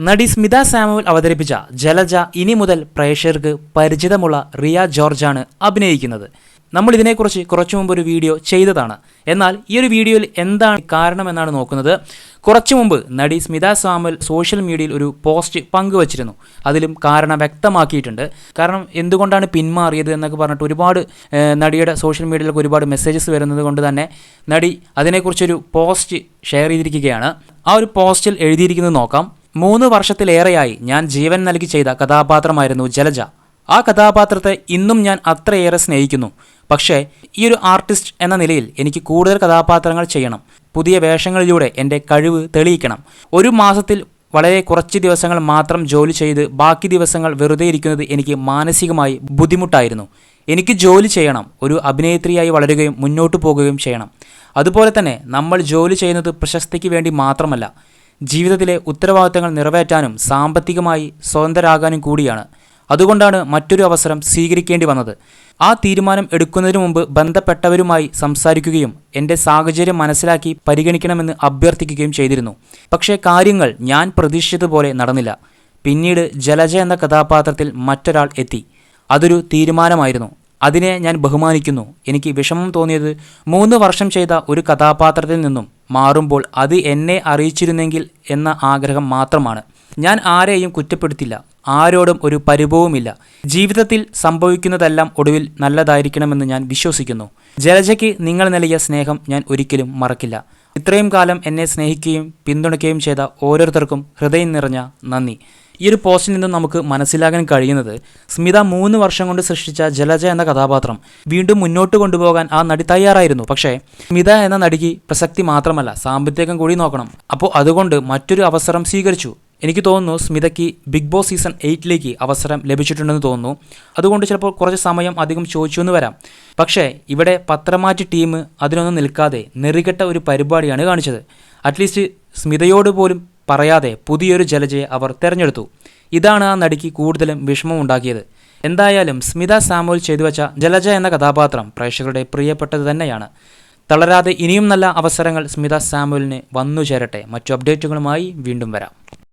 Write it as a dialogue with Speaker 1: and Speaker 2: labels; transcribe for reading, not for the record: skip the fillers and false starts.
Speaker 1: നടി സ്മിത സാമുവൽ അവതരിപ്പിച്ച ജലജ ഇനി മുതൽ പ്രേക്ഷകർക്ക് പരിചിതമുള്ള റിയ ജോർജാണ് അഭിനയിക്കുന്നത്. നമ്മൾ ഇതിനെക്കുറിച്ച് കുറച്ചു മുമ്പ് ഒരു വീഡിയോ ചെയ്തതാണ്. എന്നാൽ ഈ ഒരു വീഡിയോയിൽ എന്താണ് കാരണമെന്നാണ് നോക്കുന്നത്. കുറച്ചു മുമ്പ് നടി സ്മിത സാമുവൽ സോഷ്യൽ മീഡിയയിൽ ഒരു പോസ്റ്റ് പങ്കുവച്ചിരുന്നു. അതിലും കാരണം വ്യക്തമാക്കിയിട്ടുണ്ട്. കാരണം എന്തുകൊണ്ടാണ് പിന്മാറിയത് എന്നൊക്കെ പറഞ്ഞിട്ട് ഒരുപാട് നടിയുടെ സോഷ്യൽ മീഡിയയിലൊക്കെ ഒരുപാട് മെസ്സേജസ് വരുന്നത് കൊണ്ട് തന്നെ നടി അതിനെക്കുറിച്ചൊരു പോസ്റ്റ് ഷെയർ ചെയ്തിരിക്കുകയാണ്. ആ ഒരു പോസ്റ്റിൽ എഴുതിയിരിക്കുന്നത് നോക്കാം. 3 വർഷത്തിലേറെയായി ഞാൻ ജീവൻ നൽകി ചെയ്ത കഥാപാത്രമായിരുന്നു ജലജ. ആ കഥാപാത്രത്തെ ഇന്നും ഞാൻ അത്രയേറെ സ്നേഹിക്കുന്നു. പക്ഷേ ഈ ഒരു ആർട്ടിസ്റ്റ് എന്ന നിലയിൽ എനിക്ക് കൂടുതൽ കഥാപാത്രങ്ങൾ ചെയ്യണം. പുതിയ വേഷങ്ങളിലൂടെ എൻ്റെ കഴിവ് തെളിയിക്കണം. ഒരു മാസത്തിൽ വളരെ കുറച്ച് ദിവസങ്ങൾ മാത്രം ജോലി ചെയ്ത് ബാക്കി ദിവസങ്ങൾ വെറുതെ ഇരിക്കുന്നത് എനിക്ക് മാനസികമായി ബുദ്ധിമുട്ടായിരുന്നു. എനിക്ക് ജോലി ചെയ്യണം. ഒരു അഭിനേത്രിയായി വളരുകയും മുന്നോട്ട് പോകുകയും ചെയ്യണം. അതുപോലെ തന്നെ നമ്മൾ ജോലി ചെയ്യുന്നത് പ്രശസ്തിക്ക് വേണ്ടി മാത്രമല്ല, ജീവിതത്തിലെ ഉത്തരവാദിത്തങ്ങൾ നിറവേറ്റാനും സാമ്പത്തികമായി സ്വതന്ത്രരാകാനും കൂടിയാണ്. അതുകൊണ്ടാണ് മറ്റൊരു അവസരം സ്വീകരിക്കേണ്ടി വന്നത്. ആ തീരുമാനം എടുക്കുന്നതിന് മുമ്പ് ബന്ധപ്പെട്ടവരുമായി സംസാരിക്കുകയും എൻ്റെ സാഹചര്യം മനസ്സിലാക്കി പരിഗണിക്കണമെന്ന് അഭ്യർത്ഥിക്കുകയും ചെയ്തിരുന്നു. പക്ഷേ കാര്യങ്ങൾ ഞാൻ പ്രതീക്ഷിച്ചതുപോലെ നടന്നില്ല. പിന്നീട് ജലജ എന്ന കഥാപാത്രത്തിൽ മറ്റൊരാൾ എത്തി. അതൊരു തീരുമാനമായിരുന്നു. അതിനെ ഞാൻ ബഹുമാനിക്കുന്നു. എനിക്ക് വിഷമം തോന്നിയത് 3 വർഷം ചെയ്ത ഒരു കഥാപാത്രത്തിൽ നിന്നും മാറുമ്പോൾ അത് എന്നെ അറിയിച്ചിരുന്നെങ്കിൽ എന്ന ആഗ്രഹം മാത്രമാണ്. ഞാൻ ആരെയും കുറ്റപ്പെടുത്തില്ല. ആരോടും ഒരു പരിഭവവുമില്ല. ജീവിതത്തിൽ സംഭവിക്കുന്നതെല്ലാം ഒടുവിൽ നല്ലതായിരിക്കണമെന്ന് ഞാൻ വിശ്വസിക്കുന്നു. ജലജയ്ക്ക് നിങ്ങൾ നൽകിയ സ്നേഹം ഞാൻ ഒരിക്കലും മറക്കില്ല. ഇത്രയും കാലം എന്നെ സ്നേഹിക്കുകയും പിന്തുണയ്ക്കുകയും ചെയ്ത ഓരോരുത്തർക്കും ഹൃദയം നിറഞ്ഞ നന്ദി. ഈ ഒരു പോസ്റ്റിൽ നിന്നും നമുക്ക് മനസ്സിലാക്കാൻ കഴിയുന്നത് സ്മിത 3 വർഷം കൊണ്ട് സൃഷ്ടിച്ച ജലജ എന്ന കഥാപാത്രം വീണ്ടും മുന്നോട്ട് കൊണ്ടുപോകാൻ ആ നടി തയ്യാറായിരുന്നു. പക്ഷേ സ്മിത എന്ന നടിക്ക് പ്രസക്തി മാത്രമല്ല, സാമ്പത്തികം കൂടി നോക്കണം. അപ്പോൾ അതുകൊണ്ട് മറ്റൊരു അവസരം സ്വീകരിച്ചു. എനിക്ക് തോന്നുന്നു സ്മിതയ്ക്ക് ബിഗ് ബോസ് സീസൺ 8ലേക്ക് അവസരം ലഭിച്ചിട്ടുണ്ടെന്ന് തോന്നുന്നു. അതുകൊണ്ട് ചിലപ്പോൾ കുറച്ച് സമയം അധികം ചോദിച്ചു എന്ന് വരാം. പക്ഷേ ഇവിടെ പത്രമാറ്റി ടീം അതിനൊന്നും നിൽക്കാതെ നെറികെട്ട ഒരു പരിപാടിയാണ് കാണിച്ചത്. അറ്റ്ലീസ്റ്റ് സ്മിതയോട് പോലും പറയാതെ പുതിയൊരു ജലജയെ അവർ തിരഞ്ഞെടുത്തു. ഇതാണ് ആ നടിക്ക് കൂടുതലും വിഷമം ഉണ്ടാക്കിയത്. എന്തായാലും സ്മിത സാമുവൽ ചെയ്തു വെച്ച ജലജ എന്ന കഥാപാത്രം പ്രേക്ഷകരുടെ പ്രിയപ്പെട്ടത് തന്നെയാണ്. തളരാതെ ഇനിയും നല്ല അവസരങ്ങൾ സ്മിത സാമുവലിന് വന്നു ചേരട്ടെ. മറ്റു അപ്ഡേറ്റുകളുമായി വീണ്ടും വരാം.